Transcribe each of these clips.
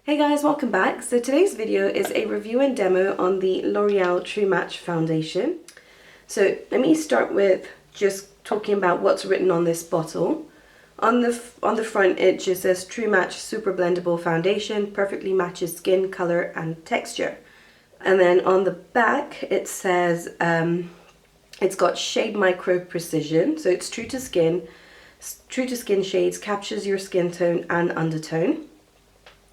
Hey guys, welcome back. So today's video is a review and demo on the L'Oreal True Match foundation. So let me start with just talking about what's written on this bottle. On the front it just says True Match Super Blendable Foundation, perfectly matches skin, color and texture. And then on the back it says it's got shade micro precision, so it's true to skin shades, captures your skin tone and undertone.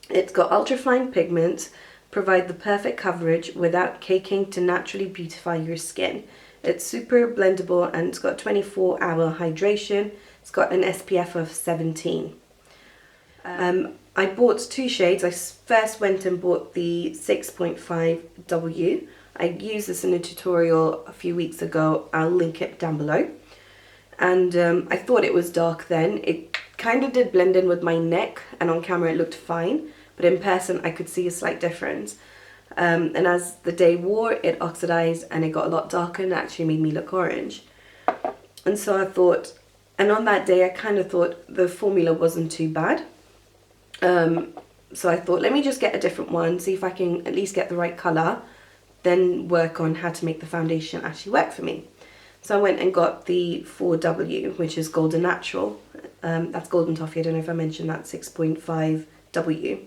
It's got ultrafine pigment, provide the perfect coverage without caking to naturally beautify your skin. It's super blendable and it's got 24-hour hydration. It's got an SPF of 17. I bought two shades. I first went and bought the 6.5W. I used this in a tutorial a few weeks ago. I'll link it down below. And I thought it was dark then. It kind of did blend in with my neck and on camera it looked fine. But in person I could see a slight difference. And as the day wore, it oxidized and it got a lot darker and actually made me look orange. And so I thought, and on that day I kind of thought the formula wasn't too bad. So I thought, let me just get a different one, see if I can at least get the right color, then work on how to make the foundation actually work for me. So I went and got the 4W, which is Golden Natural. That's Golden Toffee, I don't know if I mentioned that, 6.5W.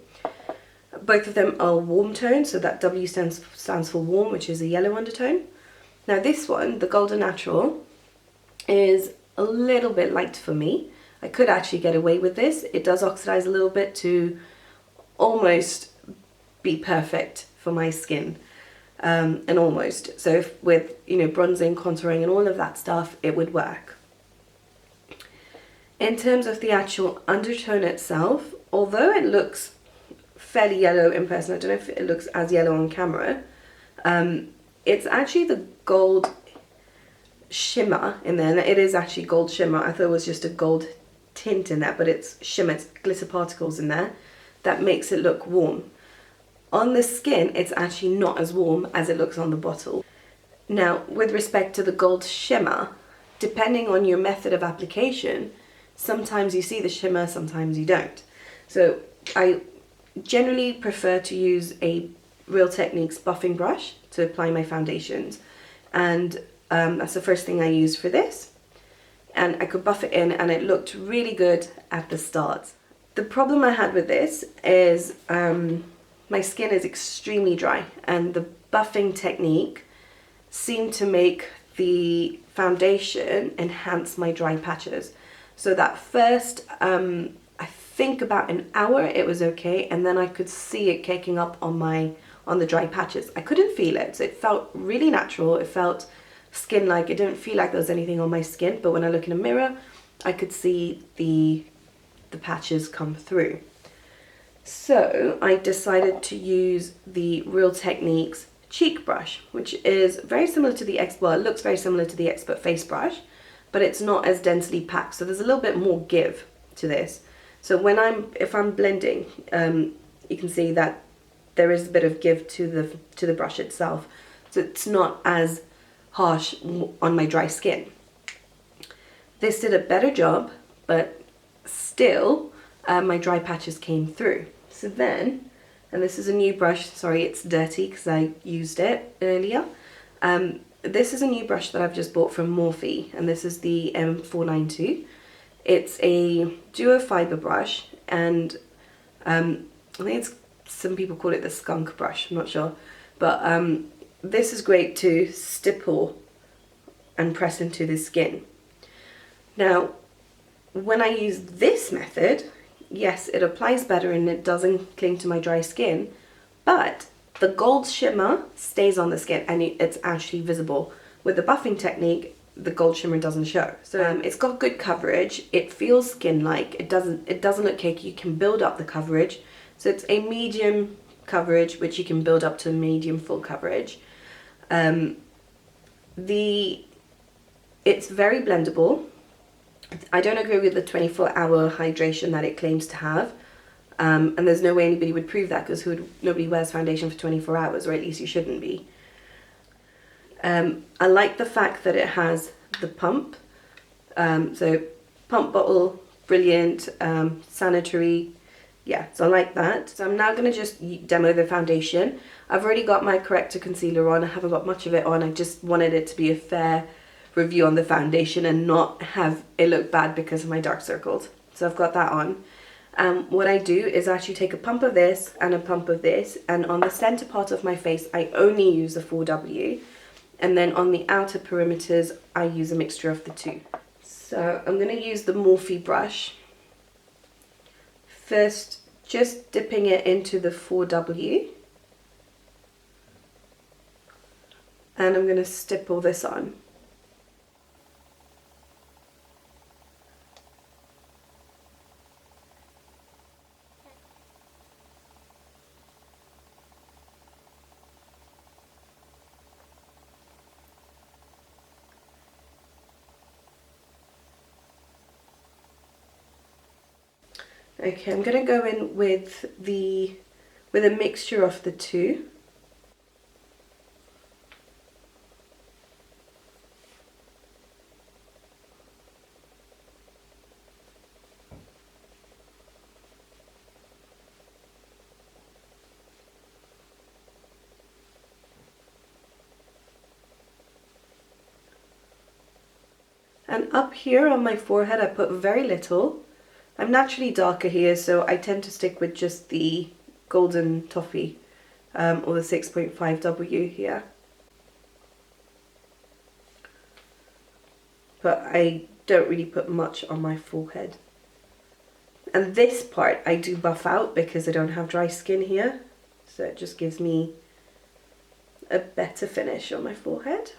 Both of them are warm tone, so that W stands for warm, which is a yellow undertone. Now this one, the Golden Natural, is a little bit light for me. I could actually get away with this. It does oxidize a little bit to almost be perfect for my skin. And almost. So if with, bronzing, contouring and all of that stuff, it would work. In terms of the actual undertone itself, although it looks fairly yellow in person, I don't know if it looks as yellow on camera, it's actually the gold shimmer in there. It is actually gold shimmer. I thought it was just a gold tint in there, but it's shimmer, it's glitter particles in there that makes it look warm. On the skin, it's actually not as warm as it looks on the bottle. Now, with respect to the gold shimmer, depending on your method of application, sometimes you see the shimmer, sometimes you don't. So I generally prefer to use a Real Techniques buffing brush to apply my foundations. And that's the first thing I used for this. And I could buff it in and it looked really good at the start. The problem I had with this is my skin is extremely dry and the buffing technique seemed to make the foundation enhance my dry patches. So that first, I think about an hour it was okay, and then I could see it caking up on the dry patches. I couldn't feel it, so it felt really natural. It felt skin-like. It didn't feel like there was anything on my skin, but when I look in a mirror, I could see the patches come through. So I decided to use the Real Techniques cheek brush, which is very similar to the it looks very similar to the Expert face brush, but it's not as densely packed. So there's a little bit more give to this. So if I'm blending, you can see that there is a bit of give to the brush itself. So it's not as harsh on my dry skin. This did a better job, but still my dry patches came through. So then, and this is a new brush, sorry it's dirty because I used it earlier. This is a new brush that I've just bought from Morphe, and this is the M492. It's a duo fiber brush, and I think some people call it the skunk brush, I'm not sure. But this is great to stipple and press into the skin. Now, when I use this method, yes, it applies better and it doesn't cling to my dry skin, but the gold shimmer stays on the skin and it's actually visible. With the buffing technique, the gold shimmer doesn't show. So it's got good coverage, it feels skin-like, it doesn't look cakey, you can build up the coverage. So it's a medium coverage, which you can build up to medium full coverage. It's very blendable. I don't agree with the 24-hour hydration that it claims to have. And there's no way anybody would prove that, because nobody wears foundation for 24 hours, or at least you shouldn't be. I like the fact that it has the pump. So pump bottle, brilliant. Sanitary, yeah, so I like that. So I'm now going to just demo the foundation. I've already got my corrector concealer on. I haven't got much of it on. I just wanted it to be a fair review on the foundation and not have it look bad because of my dark circles. So I've got that on. What I do is actually take a pump of this and a pump of this, and on the center part of my face I only use the 4W, and then on the outer perimeters I use a mixture of the two. So I'm going to use the Morphe brush. First, just dipping it into the 4W, and I'm going to stipple this on. Okay, I'm going to go in with a mixture of the two. And up here on my forehead I put very little. I'm naturally darker here, so I tend to stick with just the golden toffee or the 6.5W here. But I don't really put much on my forehead. And this part I do buff out because I don't have dry skin here, so it just gives me a better finish on my forehead.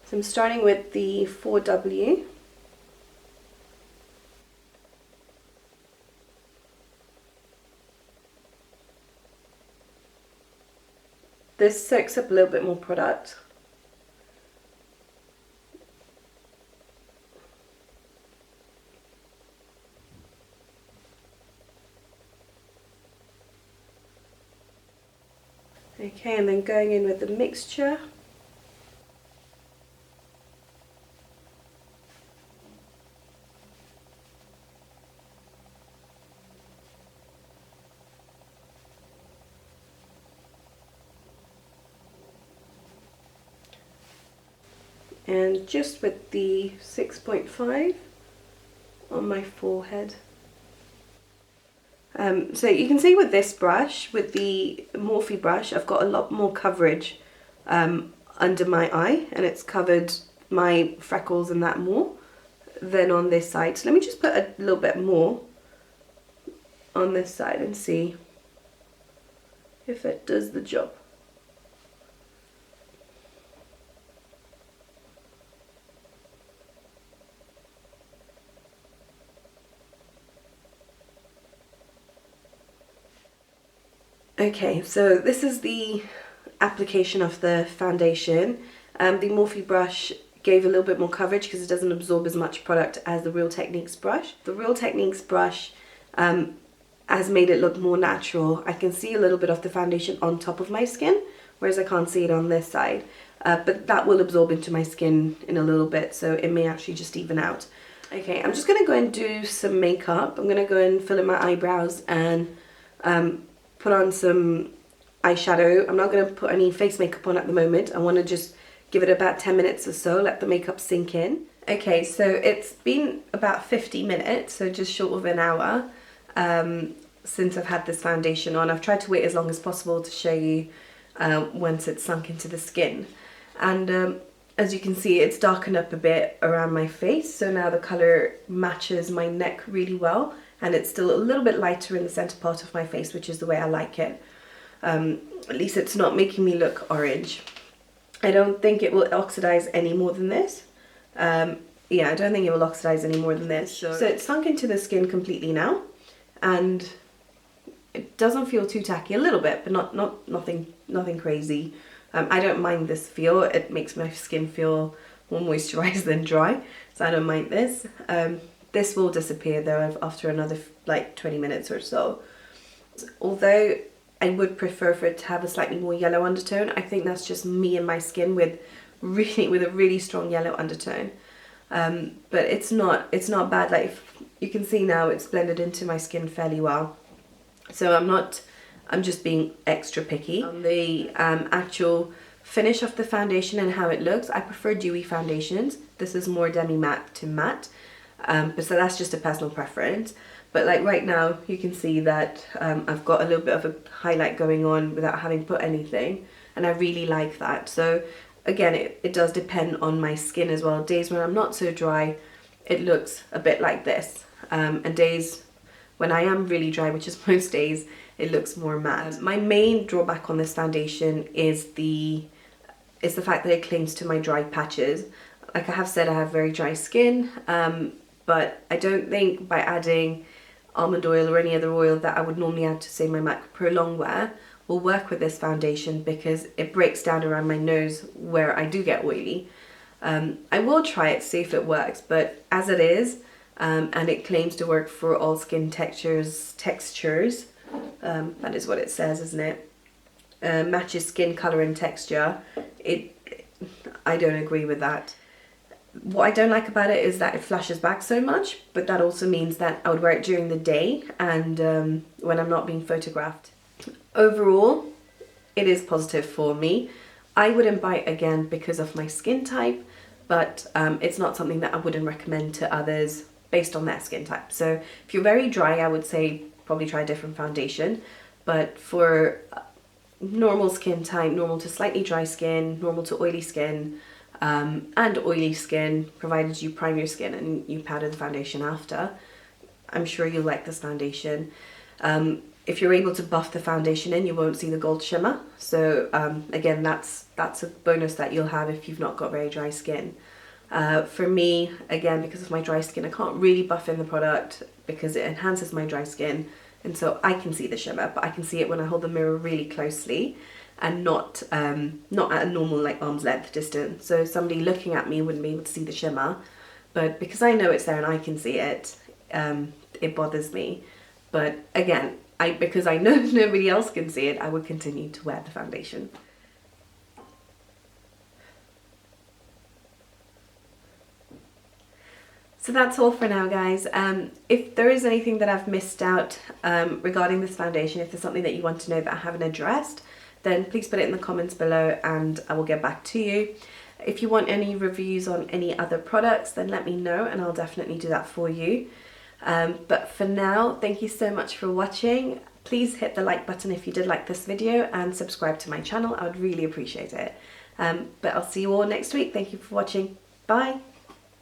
So I'm starting with the 4W. This soaks up a little bit more product. Okay, and then going in with the mixture. And just with the 6.5 on my forehead. So you can see with this brush, with the Morphe brush, I've got a lot more coverage under my eye, and it's covered my freckles and that more than on this side. So let me just put a little bit more on this side and see if it does the job. Okay, so this is the application of the foundation. The Morphe brush gave a little bit more coverage because it doesn't absorb as much product as the Real Techniques brush. The Real Techniques brush has made it look more natural. I can see a little bit of the foundation on top of my skin, whereas I can't see it on this side. But that will absorb into my skin in a little bit, so it may actually just even out. Okay, I'm just going to go and do some makeup. I'm going to go and fill in my eyebrows and put on some eyeshadow. I'm not going to put any face makeup on at the moment. I want to just give it about 10 minutes or so, let the makeup sink in. Okay, so it's been about 50 minutes, so just short of an hour since I've had this foundation on. I've tried to wait as long as possible to show you once it's sunk into the skin. And as you can see, it's darkened up a bit around my face, so now the colour matches my neck really well, and it's still a little bit lighter in the centre part of my face, which is the way I like it. At least it's not making me look orange. I don't think it will oxidize any more than this. Yeah, I don't think it will oxidize any more than this. So it's sunk into the skin completely now, and it doesn't feel too tacky. A little bit, but nothing crazy. I don't mind this feel. It makes my skin feel more moisturized than dry, so I don't mind this. This will disappear though after another like 20 minutes or so. Although I would prefer for it to have a slightly more yellow undertone, I think that's just me and my skin with with a really strong yellow undertone. But it's not bad. Like, you can see now it's blended into my skin fairly well. So I'm just being extra picky. On the actual finish of the foundation and how it looks, I prefer dewy foundations. This is more demi-matte to matte, but so that's just a personal preference. But like right now, you can see that I've got a little bit of a highlight going on without having put anything, and I really like that. So again, it does depend on my skin as well. Days when I'm not so dry, it looks a bit like this, and days when I am really dry, which is most days, it looks more matte. My main drawback on this foundation is the fact that it clings to my dry patches. Like I have said, I have very dry skin, but I don't think by adding almond oil or any other oil that I would normally add to, say, my MAC Pro Longwear will work with this foundation, because it breaks down around my nose where I do get oily. I will try it, see if it works, but as it is, and it claims to work for all skin textures, that is what it says, isn't it? Matches skin color and texture. I don't agree with that. What I don't like about it is that it flashes back so much, but that also means that I would wear it during the day and when I'm not being photographed. Overall, it is positive for me. I wouldn't buy it again because of my skin type, but it's not something that I wouldn't recommend to others based on their skin type. So if you're very dry, I would say probably try a different foundation. But for normal skin type, normal to slightly dry skin, normal to oily skin, and oily skin, provided you prime your skin and you powder the foundation after, I'm sure you'll like this foundation. If you're able to buff the foundation in, you won't see the gold shimmer. So again, that's a bonus that you'll have if you've not got very dry skin. For me, again, because of my dry skin, I can't really buff in the product because it enhances my dry skin, and so I can see the shimmer, but I can see it when I hold the mirror really closely and not at a normal like arm's length distance. So somebody looking at me wouldn't be able to see the shimmer, but because I know it's there and I can see it, it bothers me. But again, because I know nobody else can see it, I would continue to wear the foundation. So that's all for now, guys. If there is anything that I've missed out regarding this foundation, if there's something that you want to know that I haven't addressed, then please put it in the comments below and I will get back to you. If you want any reviews on any other products, then let me know and I'll definitely do that for you. But for now, thank you so much for watching. Please hit the like button if you did like this video and subscribe to my channel. I would really appreciate it. But I'll see you all next week. Thank you for watching. Bye.